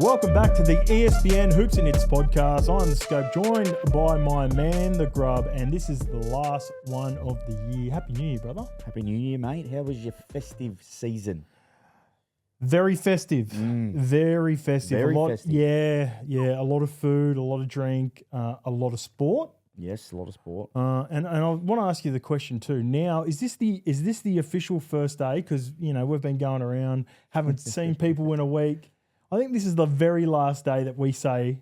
Welcome back to the ESPN HOOPS HITS podcast. I'm the Scope, joined by my man, the Grub, and this is the last one of the year. Happy New Year, brother. Happy New Year, mate. How was your festive season? Very festive. Very festive. Very a lot, festive. Yeah. A lot of food, a lot of drink, a lot of sport. Yes, a lot of sport. And I want to ask you the question too. Now, is this the official first day? Because we've been going around, haven't seen people in a week. I think this is the very last day that we say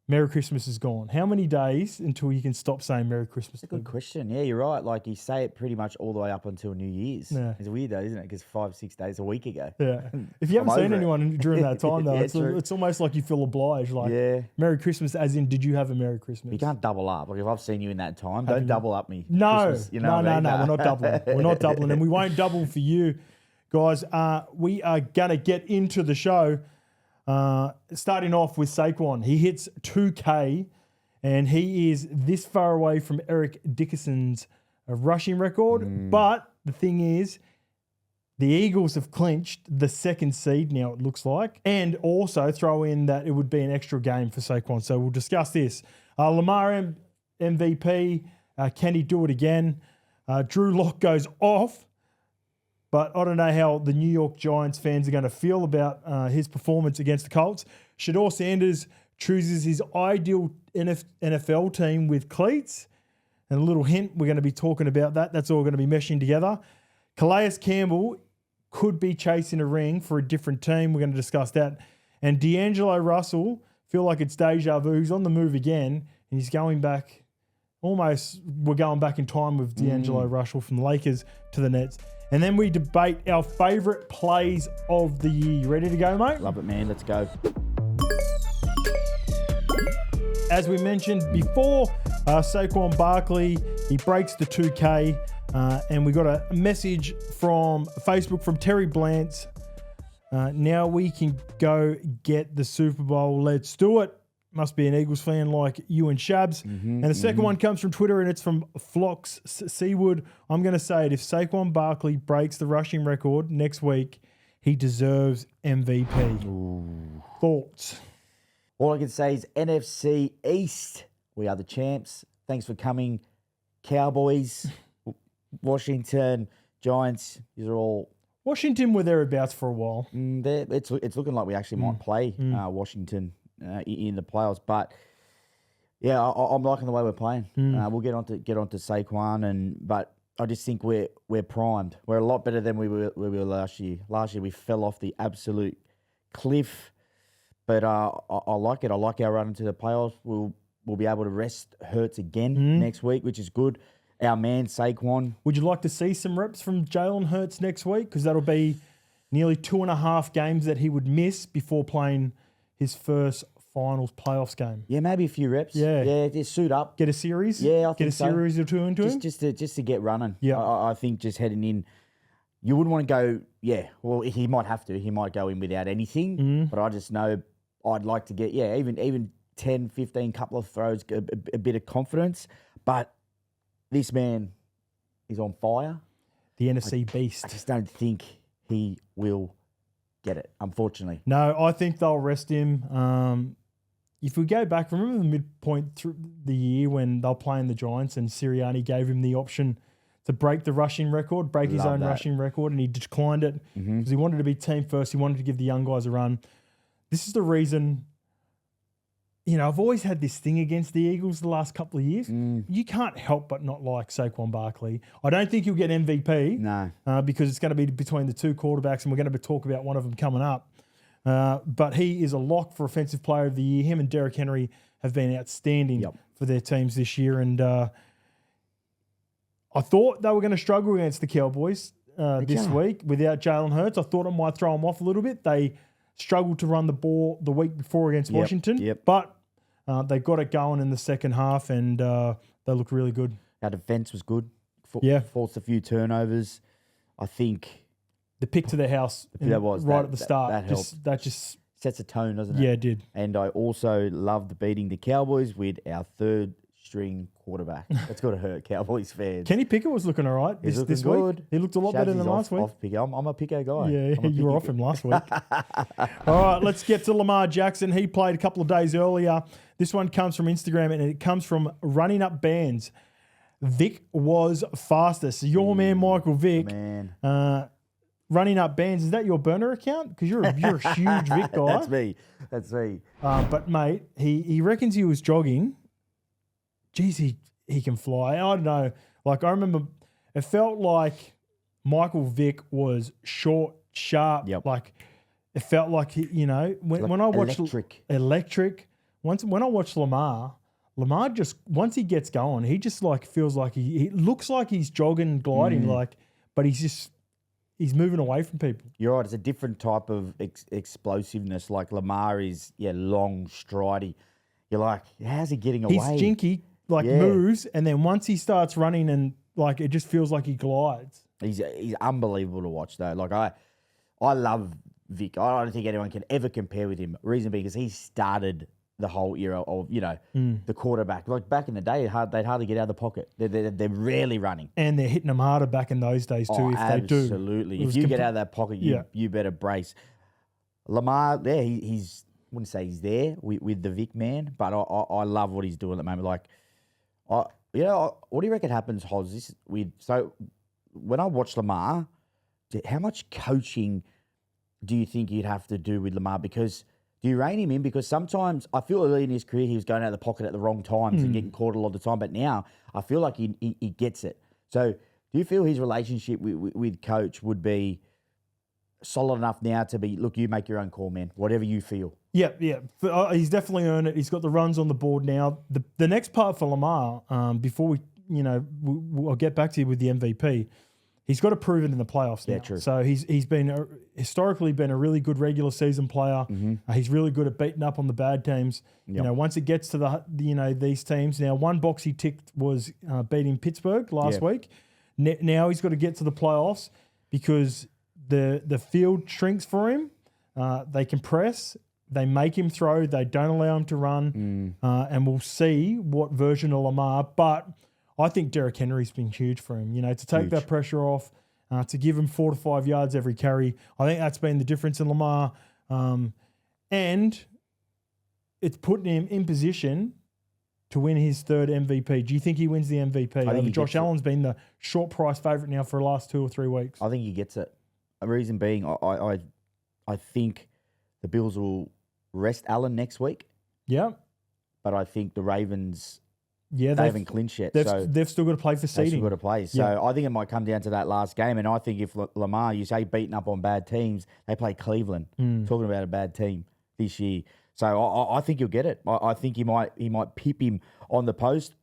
Merry Christmas is gone. How many days until you can stop saying Merry Christmas? That's a good question. Yeah, you're right. Like you say it pretty much all the way up until New Year's. Yeah. It's weird though, isn't it? Because 5-6 days a week ago. Yeah. If you haven't I'm seen over it. anyone during that time though, Yeah, it's almost like you feel obliged. Like Yeah. Merry Christmas, as in, did you have a Merry Christmas? You can't double up. Like if I've seen you in that time, don't double up me. No, Christmas, you know no, what I mean? we're not doubling. We're not doubling, and we won't double for you, guys. We are gonna get into the show. Starting off with Saquon, he hits 2K, and he is this far away from Eric Dickerson's rushing record. But the thing is, the Eagles have clinched the second seed now, it looks like, and also throw in that it would be an extra game for Saquon. So we'll discuss this. Lamar MVP, can he do it again? Drew Lock goes off. But I don't know how the New York Giants fans are going to feel about his performance against the Colts. Shedeur Sanders chooses his ideal NFL team with cleats. And a little hint, we're going to be talking about that. That's all going to be meshing together. Calais Campbell could be chasing a ring for a different team. We're going to discuss that. And D'Angelo Russell, feel like it's Déjà vu. He's on the move again, and he's going back. Almost, we're going back in time with D'Angelo Russell from the Lakers to the Nets. And then we debate our favourite plays of the year. You ready to go, mate? Love it, man. Let's go. As we mentioned before, Saquon Barkley, he breaks the 2K. And we got a message from Facebook from Terry Blantz. Now we can go get the Super Bowl. Let's do it. Must be an Eagles fan like you and Shabs. And the second one comes from Twitter, and it's from Flox Seawood. I'm going to say it. If Saquon Barkley breaks the rushing record next week, he deserves MVP. Thoughts? All I can say is NFC East. We are the champs. Thanks for coming, Cowboys, Washington, Giants. These are all. Washington were thereabouts for a while. It's looking like we actually might play Washington in the playoffs, but yeah, I'm liking the way we're playing. We'll get onto Saquon, but I just think we're primed. We're a lot better than we were last year. Last year we fell off the absolute cliff, but I like it. I like our run into the playoffs. We'll be able to rest Hurts again next week, which is good. Our man Saquon. Would you like to see some reps from Jalen Hurts next week? Because that'll be nearly 2.5 games that he would miss before playing his first finals playoffs game. Yeah, maybe a few reps. Yeah, just suit up. Get a series. Yeah, I think get a so. series or two into him. Just to get running. Yeah, I think just heading in, you wouldn't want to go. Yeah, well, he might have to. He might go in without anything. But I just know I'd like to get even 10, 15 couple of throws, a bit of confidence. But this man is on fire. The NFC beast. I just don't think he will get it, unfortunately. No, I think they'll rest him. If we go back, remember the midpoint through the year when they were playing the Giants and Sirianni gave him the option to break the rushing record, break his own rushing record, and he declined it because he wanted to be team first. He wanted to give the young guys a run. This is the reason, I've always had this thing against the Eagles the last couple of years. You can't help but not like Saquon Barkley. I don't think he'll get MVP. No. Because it's going to be between the two quarterbacks, and we're going to talk about one of them coming up. But he is a lock for Offensive Player of the Year. Him and Derrick Henry have been outstanding for their teams this year. And I thought they were going to struggle against the Cowboys this week without Jalen Hurts. I thought it might throw them off a little bit. They struggled to run the ball the week before against Washington. But they got it going in the second half, and they looked really good. Our defense was good. Forced a few turnovers. I think the pick to the house at the start. That helped. That just sets a tone, doesn't it? Yeah, it did. And I also loved beating the Cowboys with our third string quarterback. That's got to hurt Cowboys fans. Kenny Pickett was looking all right He's this looking week. good. He looked a lot better than last week. Off Pickett. I'm a Pickett guy. Yeah, you were off him last week. All right, let's get to Lamar Jackson. He played a couple of days earlier. This one comes from Instagram, and it comes from Running Up Bands. Vic was fastest. So your man, Michael Vick, Running Up Bands. Is that your burner account? Because you're a huge Vic guy. That's me. But, mate, he reckons he was jogging. Geez, he can fly. I don't know. Like, I remember it felt like Michael Vick was short, sharp. Yep. Like, it felt like, when I watched electric. When I watched Lamar just, once he gets going, he just like feels like he looks like he's jogging, gliding, but he's moving away from people. You're right. It's a different type of explosiveness. Like Lamar is, long, stridey. You're like, how's he getting away? He's jinky, moves, and then once he starts running and like it just feels like he glides. He's unbelievable to watch though. Like I love Vic. I don't think anyone can ever compare with him. Reason being because he started the whole era of, the quarterback. Like back in the day, they'd hardly get out of the pocket. They're rarely running. And they're hitting them harder back in those days too, if they do. Absolutely. If you get out of that pocket, you better brace. Lamar, he's wouldn't say he's there with the Vic man, but I love what he's doing at the moment. Like, what do you reckon happens, Hoz? So when I watch Lamar, how much coaching do you think you'd have to do with Lamar? Because do you rein him in? Because sometimes I feel early in his career he was going out of the pocket at the wrong times and getting caught a lot of the time. But now I feel like he gets it. So do you feel his relationship with coach would be solid enough now to be, look, you make your own call, man, whatever you feel? Yeah. He's definitely earned it. He's got the runs on the board now. The next part for Lamar, before I'll get back to you with the MVP. He's got to prove it in the playoffs now. Yeah, true. So he's historically been a really good regular season player. He's really good at beating up on the bad teams. Yep. Once it gets to these teams. Now, one box he ticked was beating Pittsburgh last week. Now he's got to get to the playoffs because the field shrinks for him. They compress. They make him throw. They don't allow him to run. And we'll see what version of Lamar. But I think Derrick Henry's been huge for him, to take that pressure off, to give him 4 to 5 yards every carry. I think that's been the difference in Lamar. And it's putting him in position to win his third MVP. Do you think he wins the MVP? Josh Allen's been the short price favourite now for the last 2 or 3 weeks. I think he gets it. The reason being, I think the Bills will rest Allen next week. Yeah. But I think the Ravens... Yeah, they haven't clinched yet. They've still got to play for seeding. They've still got to play. So I think it might come down to that last game. And I think if Lamar, you say beating up on bad teams, they play Cleveland. Talking about a bad team this year. So I think you'll get it. I think he might pip him on the post.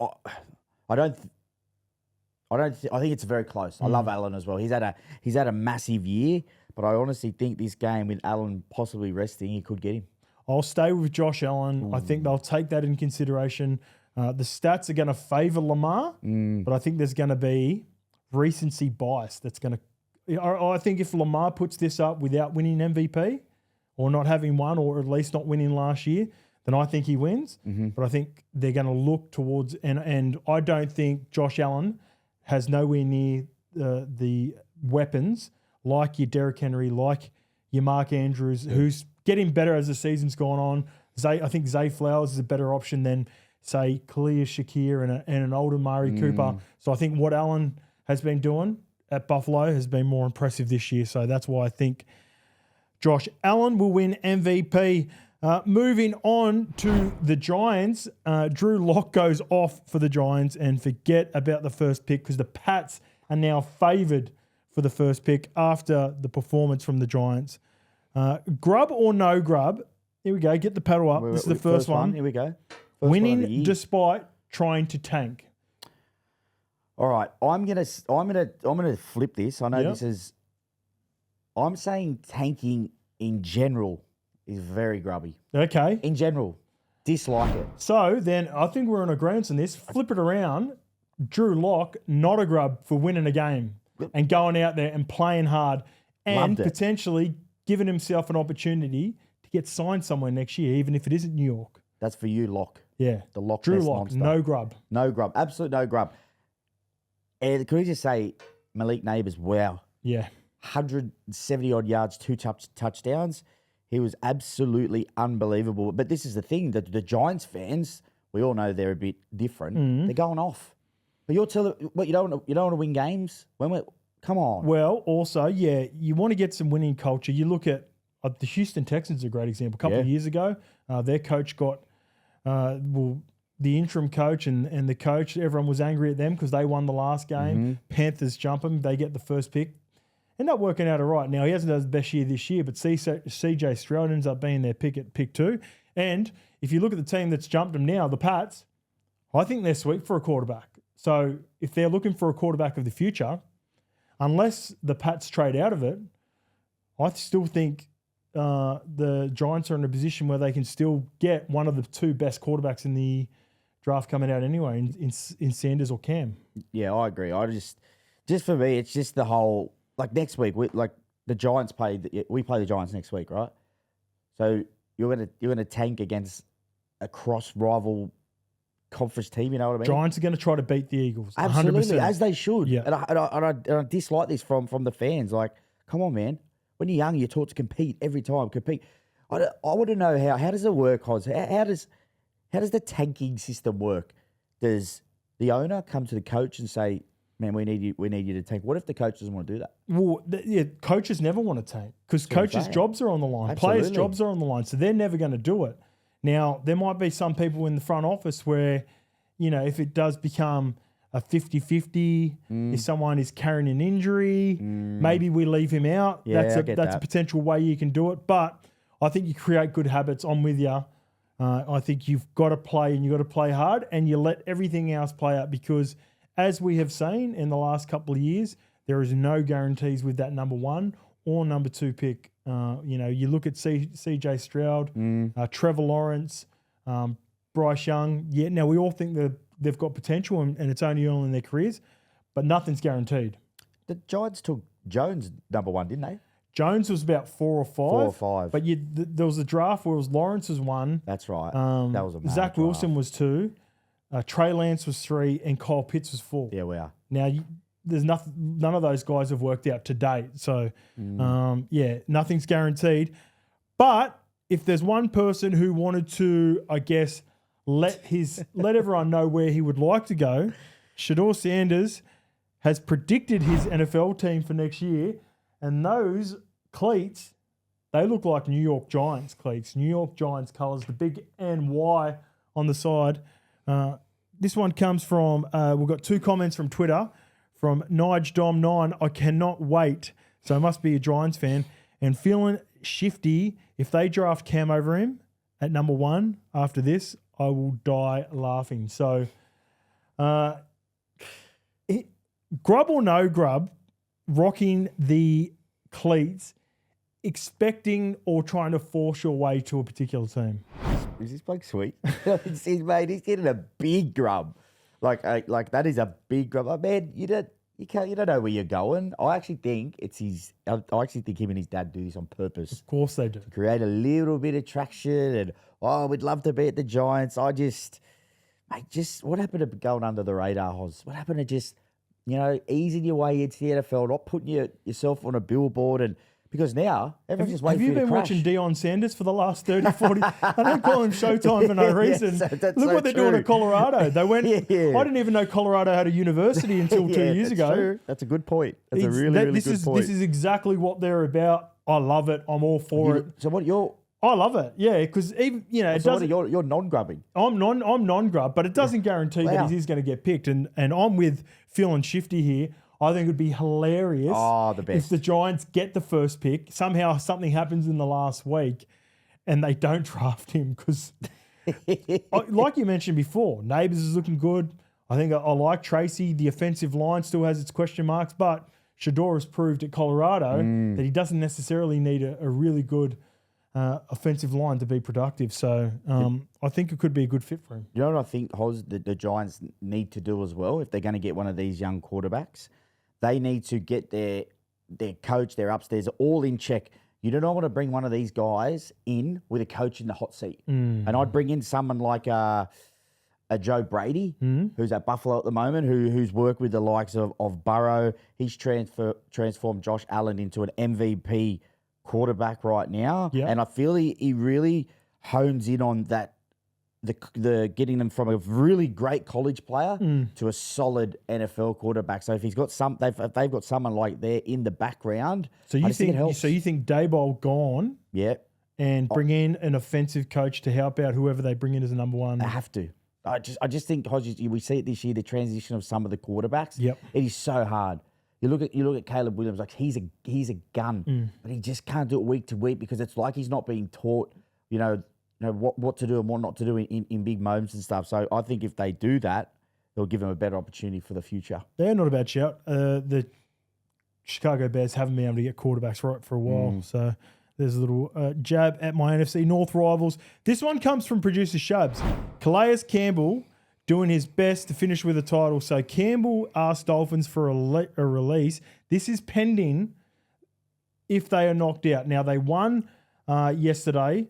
I think it's very close. I love Allen as well. He's had a massive year, but I honestly think this game with Allen possibly resting, he could get him. I'll stay with Josh Allen. I think they'll take that in consideration. The stats are going to favour Lamar, but I think there's going to be recency bias that's going to... I think if Lamar puts this up without winning MVP or not having won or at least not winning last year, then I think he wins. But I think they're going to look towards... And I don't think Josh Allen has nowhere near the weapons like your Derrick Henry, like your Mark Andrews, who's getting better as the season's gone on. I think Zay Flowers is a better option than... say, Khalil Shakir and an older Murray Cooper. So I think what Allen has been doing at Buffalo has been more impressive this year. So that's why I think Josh Allen will win MVP. Moving on to the Giants, Drew Lock goes off for the Giants, and forget about the first pick because the Pats are now favoured for the first pick after the performance from the Giants. Grub or no Grub? Here we go. Get the paddle up. This is the first one. Here we go. Winning despite trying to tank. All right, I'm gonna flip this. I know this is. I'm saying tanking in general is very grubby. Okay. In general, dislike it. So then I think we're on agreement on this. Flip it around. Drew Lock, not a grub for winning a game and going out there and playing hard and potentially giving himself an opportunity to get signed somewhere next year, even if it isn't New York. That's for you, Lock. Yeah. The Loch Drew Ness Lock, monster. no Grub. No Grub. Absolute no Grub. And can we just say, Malik Neighbours, wow. Yeah. 170-odd yards, 2 touchdowns. He was absolutely unbelievable. But this is the thing, the Giants fans, we all know they're a bit different. They're going off. But you're telling what you don't want to win games? Come on. Well, also, yeah, you want to get some winning culture. You look at the Houston Texans, a great example. A couple of years ago, their coach got the interim coach and the coach. Everyone was angry at them because they won the last game. Panthers jump them. They get the first pick. End up working out all right. Now, he hasn't done his best year this year, but CJ Stroud ends up being their pick at pick 2. And if you look at the team that's jumped them now, the Pats, I think they're sweet for a quarterback. So if they're looking for a quarterback of the future, unless the Pats trade out of it, I still think the Giants are in a position where they can still get one of the 2 best quarterbacks in the draft coming out anyway, in Sanders or Cam. Yeah, I agree. Just for me, it's just the whole, like next week, we play the Giants next week, right? So you're gonna tank against a cross-rival conference team, you know what I mean? Giants are going to try to beat the Eagles. Absolutely, 100%. as they should. Yeah. And I dislike this from the fans. Like, come on, man. When you're young, you're taught to compete every time. Compete. I want to know how does it work,Hoz? How does the tanking system work? Does the owner come to the coach and say, "Man, we need you to tank"? What if the coach doesn't want to do that? Well, coaches never want to tank because coaches' jobs are on the line. Absolutely. Players' jobs are on the line, so they're never going to do it. Now, there might be some people in the front office where, if it does become a 50-50, if someone is carrying an injury, maybe we leave him out. Yeah, that's a potential way you can do it. But I think you create good habits. I'm with you. I think you've got to play and you've got to play hard and you let everything else play out because as we have seen in the last couple of years, there is no guarantees with that number 1 or number 2 pick. You look at CJ Stroud, Trevor Lawrence, Bryce Young. Yeah, now we all think that they've got potential and it's only early in their careers, but nothing's guaranteed. The Giants took Jones number 1, didn't they? Jones was about 4 or 5. 4 or 5. But there was a draft where it was Lawrence was 1. That's right. That was a mad Zach draft. Wilson was 2. Trey Lance was 3 and Kyle Pitts was 4. Yeah, we are. Now, there's none of those guys have worked out to date. So, nothing's guaranteed. But if there's one person who wanted to, I guess, let everyone know where he would like to go, Shedeur Sanders has predicted his NFL team for next year. And those cleats, they look like New York Giants cleats. New York Giants colours, the big NY on the side. This one comes from, we've got 2 comments from Twitter. From NigeDom9, I cannot wait. So I must be a Giants fan. And feeling shifty, if they draft Cam over him at number 1 after this, I will die laughing. So Grub or no Grub, rocking the cleats, expecting or trying to force your way to a particular team. Is this bloke sweet? Mate, he's getting a big grub. Like that is a big grub. Like, man, you don't know where you're going. I actually think him and his dad do this on purpose. Of course they do. To create a little bit of traction and we'd love to beat the Giants. What happened to going under the radar, Hoz? What happened to just, easing your way into the NFL, not putting yourself on a billboard and because now everyone's just waiting for you to crash. Have you been watching Deion Sanders for the last 30, 40? I don't call him Showtime for no reason. Look what they're doing at Colorado. They went. I didn't even know Colorado had a university until 2 years ago. True. That's a good point. That's a really good point. This is exactly what they're about. I love it. I'm all for it. So what you're? I love it. Yeah, because even it doesn't. You're non-grubbing. I'm non-grub, but it doesn't guarantee that he's going to get picked. And I'm with Phil and Shifty here. I think it would be hilarious if the Giants get the first pick. Somehow something happens in the last week and they don't draft him because, like you mentioned before, Neighbours is looking good. I think I like Tracy. The offensive line still has its question marks, but Shedeur has proved at Colorado that he doesn't necessarily need a really good offensive line to be productive. So I think it could be a good fit for him. You know what I think, Hoz, the Giants need to do as well if they're going to get one of these young quarterbacks? They need to get their coach, their upstairs, all in check. You do not want to bring one of these guys in with a coach in the hot seat. And I'd bring in someone like a Joe Brady, who's at Buffalo at the moment, who's worked with the likes of Burrow. He's transformed Josh Allen into an MVP quarterback right now. Yep. And I feel he really hones in on that, the getting them from a really great college player to a solid NFL quarterback. So if they've got someone like there in the background, So you think Daboll gone? Yeah. And bring in an offensive coach to help out whoever they bring in as a number one. They have to. I just think, Hodges, we see it this year, the transition of some of the quarterbacks. Yep. It is so hard. You look at Caleb Williams, like he's a gun, but he just can't do it week to week because it's like he's not being taught, what to do and what not to do in big moments and stuff. So I think if they do that, they'll give them a better opportunity for the future. They're not a bad shout. The Chicago Bears haven't been able to get quarterbacks right for a while. So there's a little jab at my NFC North rivals. This one comes from producer Shubs. Calais Campbell doing his best to finish with a title. So Campbell asked Dolphins for a release. This is pending if they are knocked out. Now, they won yesterday,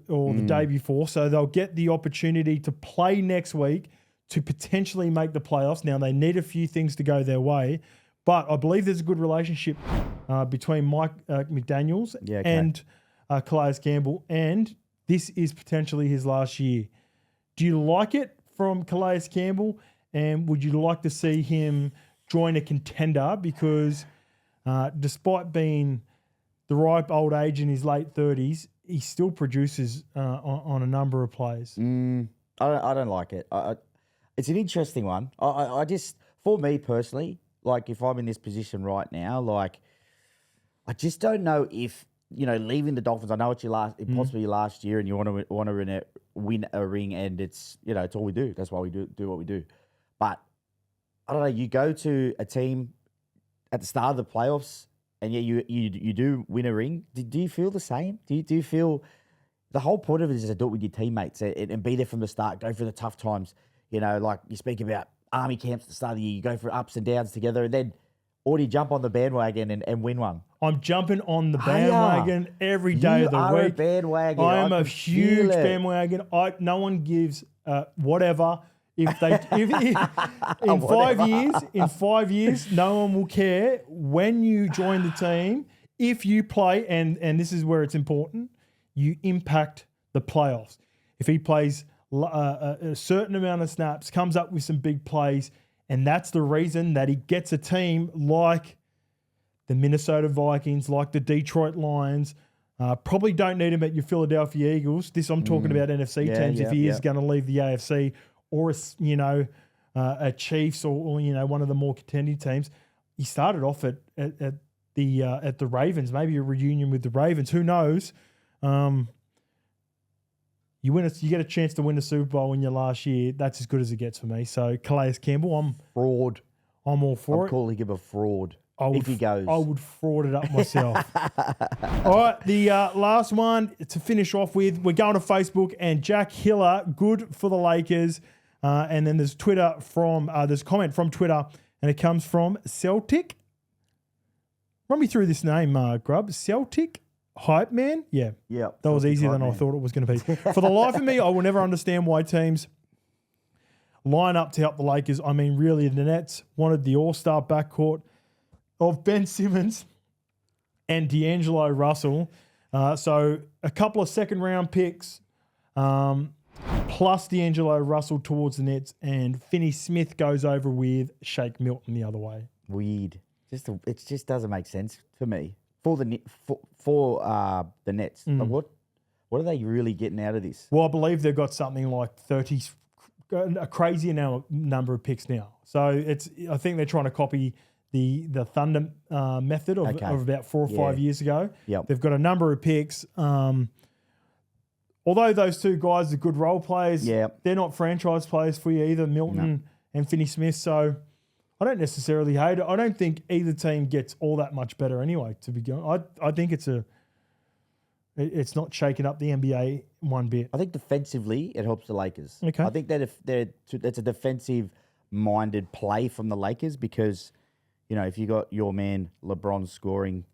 or the day before, so they'll get the opportunity to play next week to potentially make the playoffs. Now, they need a few things to go their way, but I believe there's a good relationship between Mike McDaniels and Calais Campbell, and this is potentially his last year. Do you like it from Calais Campbell, and would you like to see him join a contender? Because despite being the ripe old age in his late 30s, he still produces on a number of players. I don't like it. It's an interesting one. I just, for me personally, like if I'm in this position right now, like I just don't know if, leaving the Dolphins, I know it's possibly your last year and you want to win a ring, and it's, it's all we do. That's why we do what we do. But I don't know, you go to a team at the start of the playoffs, and you do win a ring. Do you feel the same? Do you feel the whole point of it is to do it with your teammates and be there from the start, go through the tough times. Like you speak about army camps at the start of the year, you go through ups and downs together, and then or do you jump on the bandwagon and win one? I'm jumping on the bandwagon every day of the week. You are a bandwagon. I am a huge bandwagon. No one gives whatever. If in 5 years, no one will care when you join the team. If you play, and this is where it's important, you impact the playoffs. If he plays a certain amount of snaps, comes up with some big plays, and that's the reason that he gets a team like the Minnesota Vikings, like the Detroit Lions. Probably don't need him at your Philadelphia Eagles. I'm talking about NFC teams if he is going to leave the AFC. Or a Chiefs or one of the more contending teams. He started off at the Ravens, maybe a reunion with the Ravens. Who knows? You get a chance to win a Super Bowl in your last year. That's as good as it gets for me. So Calais Campbell, I'm all for it. I'm calling him a fraud. If he goes, I would fraud it up myself. All right, the last one to finish off with. We're going to Facebook, and Jack Hiller, good for the Lakers. And then there's there's a comment from Twitter, and it comes from Celtic. Run me through this name, Grub. Celtic Hype Man? Yeah. That was easier than I thought it was going to be. For the life of me, I will never understand why teams line up to help the Lakers. I mean, really, the Nets wanted the all-star backcourt of Ben Simmons and D'Angelo Russell. So a couple of second-round picks, plus D'Angelo Russell towards the Nets, and Finney Smith goes over with Shake Milton the other way. Weird. It just doesn't make sense for me. For the Nets, like what are they really getting out of this? Well, I believe they've got something like 30, a crazy number of picks now. So I think they're trying to copy the Thunder method of about 4 or 5 years ago. Yep. They've got a number of picks. Although those two guys are good role players, they're not franchise players for you either, Milton and Finney Smith. So I don't necessarily hate it. I don't think either team gets all that much better anyway, to be honest. I think it's not shaking up the NBA one bit. I think defensively it helps the Lakers. Okay. I think that that's a defensive-minded play from the Lakers because, if you got your man LeBron scoring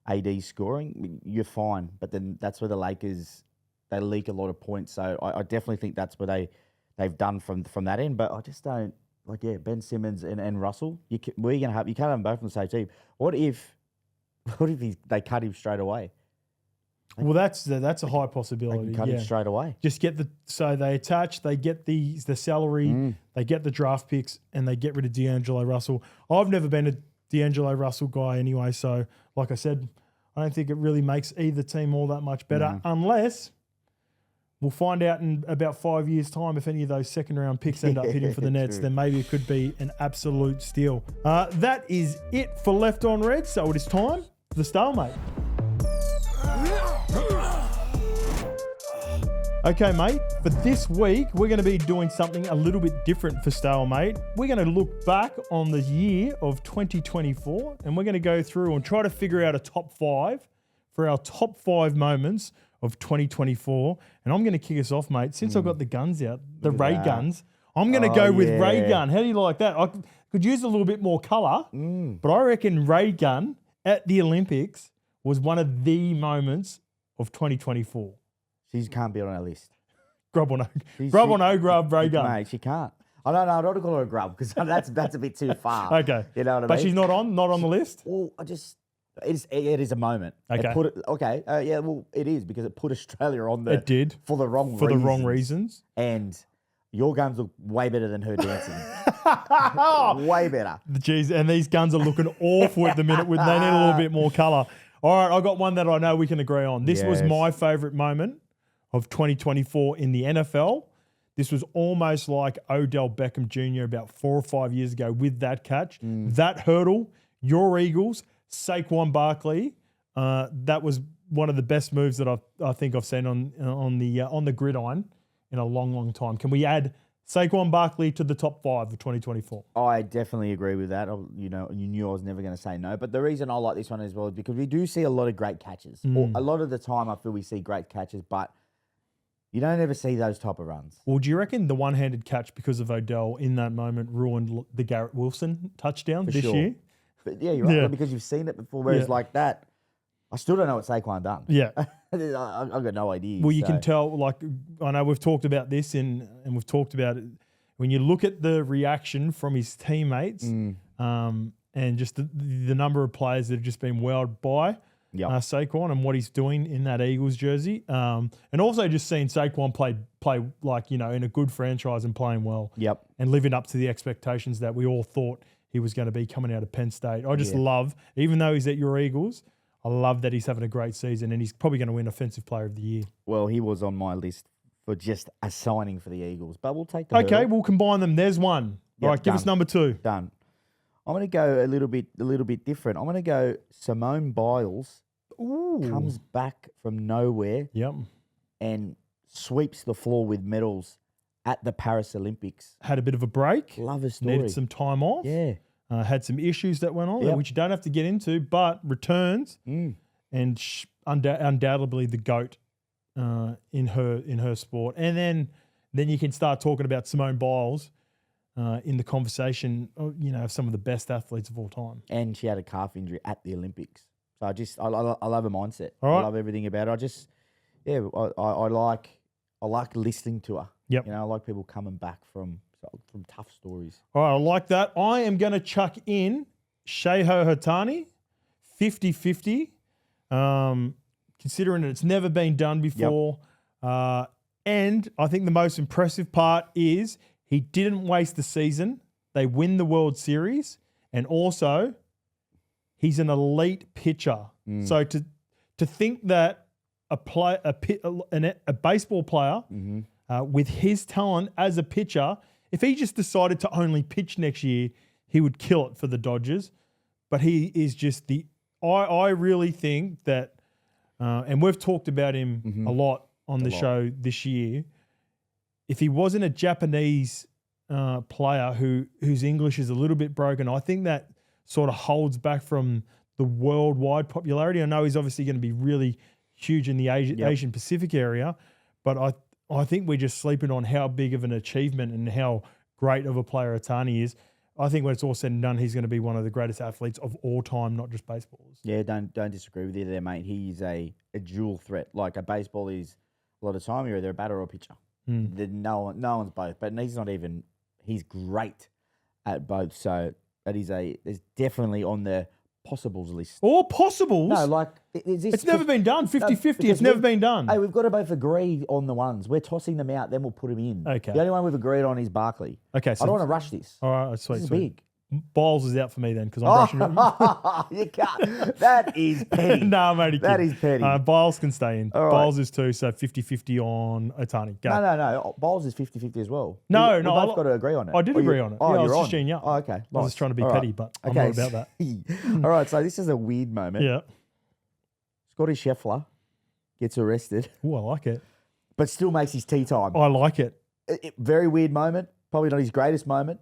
AD scoring, you're fine. But then that's where the Lakers, they leak a lot of points. So I definitely think that's where they've done from that end. But I just don't Ben Simmons and Russell. You can't have them both on the same team. What if they cut him straight away? Well, that's a high possibility. They can cut him straight away. Just get so they attach, they get the salary, they get the draft picks, and they get rid of D'Angelo Russell. I've never been a D'Angelo Russell guy anyway, so like I said, I don't think it really makes either team all that much better, unless we'll find out in about 5 years' time if any of those second-round picks end up hitting for the Nets. True. Then maybe it could be an absolute steal. That is it for Left on Red, so it is time for the stalemate. Okay, mate, for this week, we're going to be doing something a little bit different for Stalemate. We're going to look back on the year of 2024, and we're going to go through and try to figure out a top 5 for our top 5 moments of 2024. And I'm going to kick us off, mate. Since I've got the guns out, the ray guns, I'm going to go with ray gun. How do you like that? I could use a little bit more colour, but I reckon ray gun at the Olympics was one of the moments of 2024. She can't be on our list. Grub or no grub, ray gun. Mate, she can't. I don't want to call her a grub because that's a bit too far. Okay. You know what I mean? But she's not on the list? Well, it is a moment. Okay. It is because it put Australia on the. It did. For the wrong reasons. And your guns look way better than her dancing. Way better. Jeez, and these guns are looking awful at the minute. They need a little bit more colour. All right, I got one that I know we can agree on. This was my favourite moment of 2024 in the NFL. This was almost like Odell Beckham Jr. about 4 or 5 years ago with that catch. That hurdle, your Eagles, Saquon Barkley, that was one of the best moves that I think I've seen on the gridiron in a long, long time. Can we add Saquon Barkley to the top 5 of 2024? I definitely agree with that. You knew I was never going to say no. But the reason I like this one as well is because we do see a lot of great catches. Or a lot of the time I feel we see great catches, but you don't ever see those type of runs. Well, do you reckon the one-handed catch because of Odell in that moment ruined the Garrett Wilson touchdown this year? But yeah, you're right. Because you've seen it before. Whereas like that, I still don't know what Saquon done. Yeah. I've got no idea. Well, you can tell, like, I know we've talked about this and we've talked about it. When you look at the reaction from his teammates and just the number of players that have just been wowed by Saquon and what he's doing in that Eagles jersey. And also just seeing Saquon play like, in a good franchise and playing well. Yep. And living up to the expectations that we all thought he was going to be coming out of Penn State. I just love, even though he's at your Eagles, I love that he's having a great season and he's probably going to win Offensive Player of the Year. Well, he was on my list for just a signing for the Eagles, but we'll take the hurdle. We'll combine them. There's one. All right, give us number 2. Done. I'm going to go a little bit different. I'm going to go Simone Biles comes back from nowhere and sweeps the floor with medals at the Paris Olympics. Had a bit of a break. Love a story. Needed some time off. Yeah. Had some issues that went on, which you don't have to get into, but returns and undoubtedly the GOAT in her sport. And then you can start talking about Simone Biles in the conversation, of some of the best athletes of all time. And she had a calf injury at the Olympics. So I love her mindset. All right. I love everything about her. I like listening to her. Yep. I like people coming back from tough stories. All right, I like that. I am going to chuck in Shohei Ohtani, 50-50, considering that it's never been done before. Yep. And I think the most impressive part is he didn't waste the season. They win the World Series. And also, he's an elite pitcher. So to think that a baseball player with his talent as a pitcher, if he just decided to only pitch next year, he would kill it for the Dodgers. But he is just I really think that, and we've talked about him a lot on the show this year, if he wasn't a Japanese player whose English is a little bit broken, I think that sort of holds back from the worldwide popularity. I know he's obviously going to be really huge in the Asian Pacific area, but I think we're just sleeping on how big of an achievement and how great of a player Ohtani is. I think when it's all said and done, he's going to be one of the greatest athletes of all time, not just baseballers. Yeah, don't disagree with you there, mate. He's a dual threat. Like a baseball is a lot of time you're either a batter or a pitcher. No one's both, but he's great at both. So that is is definitely on the possibles list. Or possibles? No, like it's never been done. 50-50. It's never been done. Hey, we've got to both agree on the ones. We're tossing them out, then we'll put them in. Okay. The only one we've agreed on is Barkley. Okay. So I don't want to rush this. All right, sweet. This is big. Biles is out for me then because I'm brushing. You can't. That is petty. No, mate. That is petty. Biles can stay in. All right. Biles is 2, so 50-50 on Otani. Go. No. Bowles is 50-50 as well. No. We've both got to agree on it. I did agree on it. Oh, yeah, I was you're just cheating you up. Oh, okay. I was just trying to be All petty, right. but I'm not about that. All right, so this is a weird moment. Yeah. Scotty Scheffler gets arrested, Oh, I like it. but still makes his tea time. I like it. Very weird moment. Probably not his greatest moment.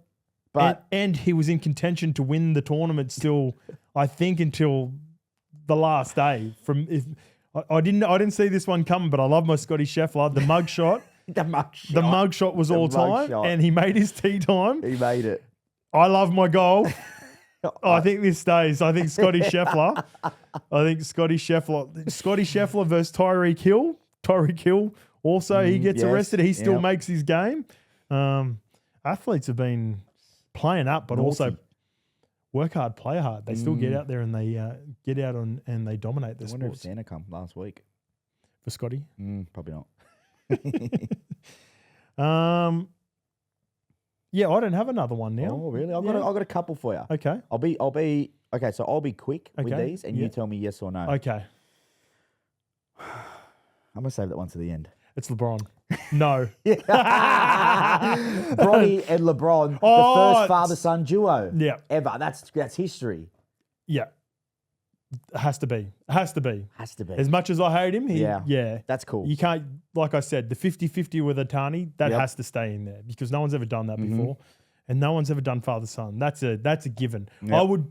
But And he was in contention to win the tournament still, I think, until the last day. I didn't see this one coming, but I love my Scotty Scheffler. The mug shot. the mugshot. The mug shot was all time, and he made his tea time. He made it. I love my goal. I think this stays. I think Scotty Scheffler. Scotty Scheffler versus Tyreek Hill. Tyreek Hill also, he gets arrested. He still makes his game. Athletes have been playing up, but also work hard, play hard. They still get out there and they get out and they dominate the sports. I wonder if Santa come last week. For Scotty? Probably not. Yeah, I don't have another one now. Oh, really? I've got a couple for you. Okay. I'll be okay. So I'll be quick with these, and you tell me yes or no. Okay. I'm gonna save that one to the end. It's LeBron. No. Bronny and LeBron, the first father-son duo ever. That's history. Yeah. Has to be. Has to be. As much as I hate him, that's cool. You can't, like I said, the 50-50 with Otani, that has to stay in there because no one's ever done that before. And no one's ever done father-son. That's a given. Yep. I would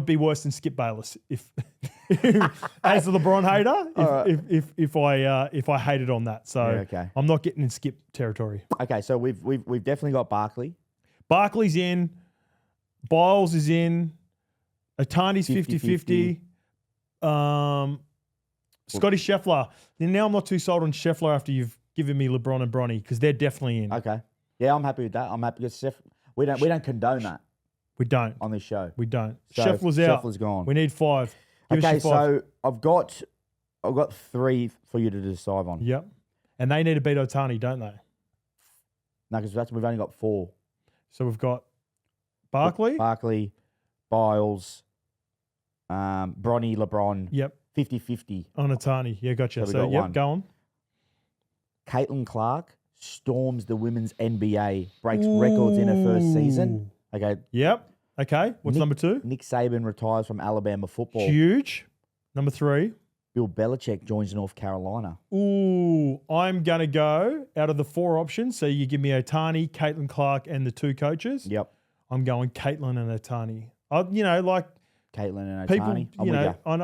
be worse than Skip Bayless if as a LeBron hater, if I hated on that. So I'm not getting in Skip territory. Okay, so we've definitely got Barkley. Barkley's in. Biles is in. Otani's 50-50. Scotty Scheffler. Now I'm not too sold on Scheffler after you've given me LeBron and Bronny because they're definitely in. Okay. Yeah, I'm happy with that. I'm happy with we don't condone that. We don't. On this show. We don't. So Scheffler's out. Scheffler's gone. We need 5. Okay, so I've got 3 for you to decide on. Yep. And they need to beat Otani, don't they? No, because we've only got 4. So we've got Barkley, Biles, Bronny, LeBron. Yep. 50-50. On Otani. Yeah, gotcha. So yep, go on. Caitlin Clark storms the women's NBA, breaks records in her first season. Okay. Yep. Okay. What's number 2? Nick Saban retires from Alabama football. Huge. Number 3. Bill Belichick joins North Carolina. Ooh, I'm going to go out of the 4 options. So you give me Otani, Caitlin Clark, and the 2 coaches. Yep. I'm going Caitlin and Otani. Caitlin and Otani. People, I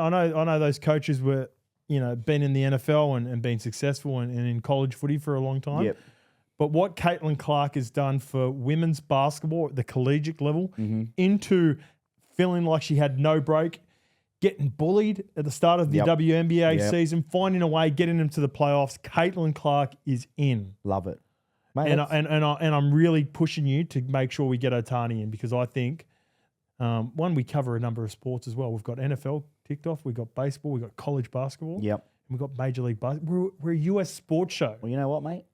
know those coaches were, been in the NFL and been successful and in college footy for a long time. Yep. But what Caitlin Clark has done for women's basketball at the collegiate level into feeling like she had no break, getting bullied at the start of the WNBA season, finding a way, getting them to the playoffs. Caitlin Clark is in. Love it. Mate, and I'm really pushing you to make sure we get Otani in because I think, we cover a number of sports as well. We've got NFL ticked off. We've got baseball. We've got college basketball. Yep. And we've got Major League Basketball. We're a US sports show. Well, you know what, mate?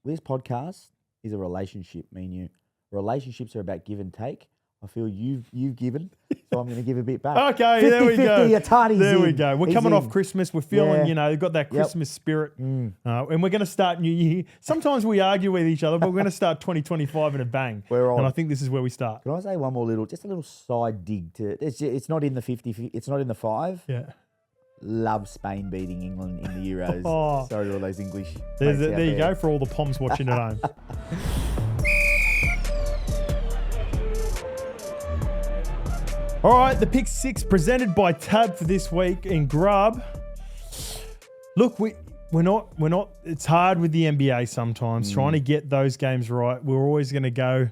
This podcast is a relationship, me and you. Relationships are about give and take. I feel you've given, so I'm going to give a bit back. Okay, there we go. There we go. We're coming off Christmas. We're feeling, we've got that Christmas spirit. And we're going to start New Year. Sometimes we argue with each other, but we're going to start 2025 in a bang. We're on. And I think this is where we start. Can I say one more just a little side dig to it's not in the 50, it's not in the 5. Yeah. Love Spain beating England in the Euros. Sorry to all those English. There you go for all the Poms watching at home. All right, the Pick-6 presented by Tab for this week in Grub. Look, we're not. It's hard with the NBA sometimes trying to get those games right. We're always going to go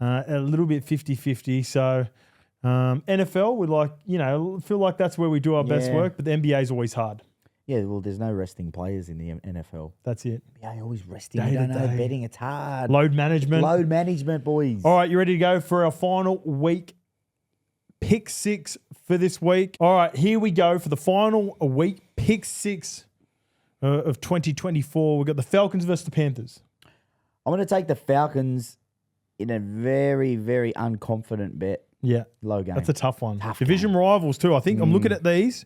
a little bit 50-50. So NFL, we feel like that's where we do our best work, but the NBA is always hard. Yeah, well, there's no resting players in the NFL. That's it. Yeah, always resting. Day You to don't know day. betting. It's hard. Load management. Load management, boys. All right, you ready to go for our final week pick six for this week? All right, here we go for the final week pick six of 2024. We've got the Falcons versus the Panthers. I'm going to take the Falcons in a very, very unconfident bet. Yeah. Low game. That's a tough one. Tough Division game. rivals too. I think I'm looking at these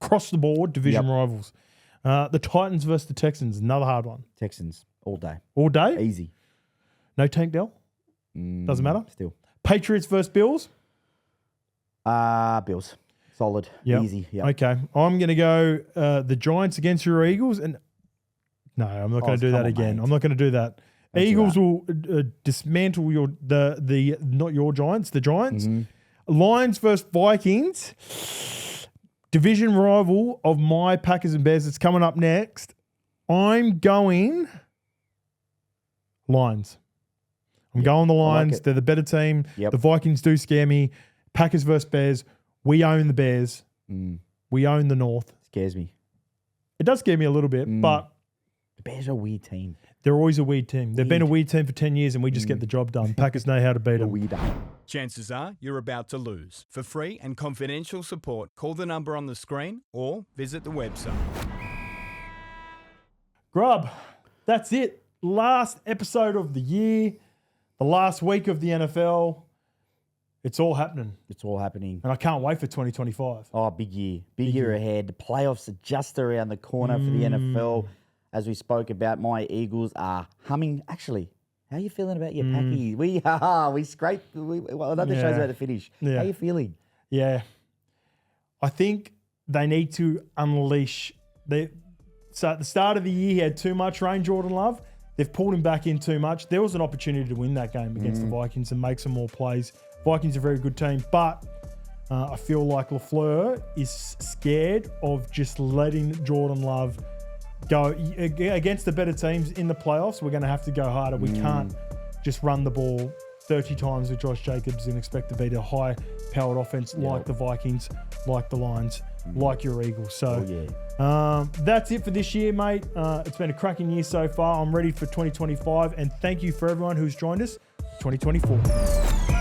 across the board, division rivals. The Titans versus the Texans, another hard one. Texans all day. All day? Easy. No Tank Dell? Doesn't matter? Still. Patriots versus Bills? Bills. Solid. Yep. Easy. Yeah. Okay. I'm going to go the Giants against your Eagles. And no, I'm not going to do that again. mate. I'm not going to do that. Don't do Eagles that. will dismantle the not your Giants, the Giants. Mm-hmm. Lions versus Vikings. Division rival of my Packers and Bears. It's coming up next. I'm going Lions. I'm going the Lions. it. They're the better team. Yep. The Vikings do scare me. Packers versus Bears. We own the Bears. We own the North. Scares me. It does scare me a little bit, but The Bears are a weird team. they're always a weird team. They've been a weird team for 10 years, and we just get the job done. Packers know how to beat them. Weird. Chances are you're about to lose. For free and confidential support, call the number on the screen or visit the website. Grub, that's it. Last episode of the year, the last week of the NFL. It's all happening, It's all happening. and I can't wait for 2025. Oh, big year. Big year ahead. The playoffs are just around the corner for the NFL. As we spoke about, my Eagles are humming. Actually, how are you feeling about your Packies? We scraped. Well, that shows about the finish. Yeah. How are you feeling? Yeah. I think they need to unleash. So at the start of the year, he had too much rain, Jordan Love. They've pulled him back in too much. There was an opportunity to win that game against the Vikings and make some more plays. Vikings are a very good team, but I feel like LaFleur is scared of just letting Jordan Love go against the better teams in the playoffs. We're going to have to go harder. We can't just run the ball 30 times with Josh Jacobs and expect to beat a high-powered offense like the Vikings, like the Lions, like your Eagles. So that's it for this year, mate. It's been a cracking year so far. I'm ready for 2025, and thank you for everyone who's joined us for 2024.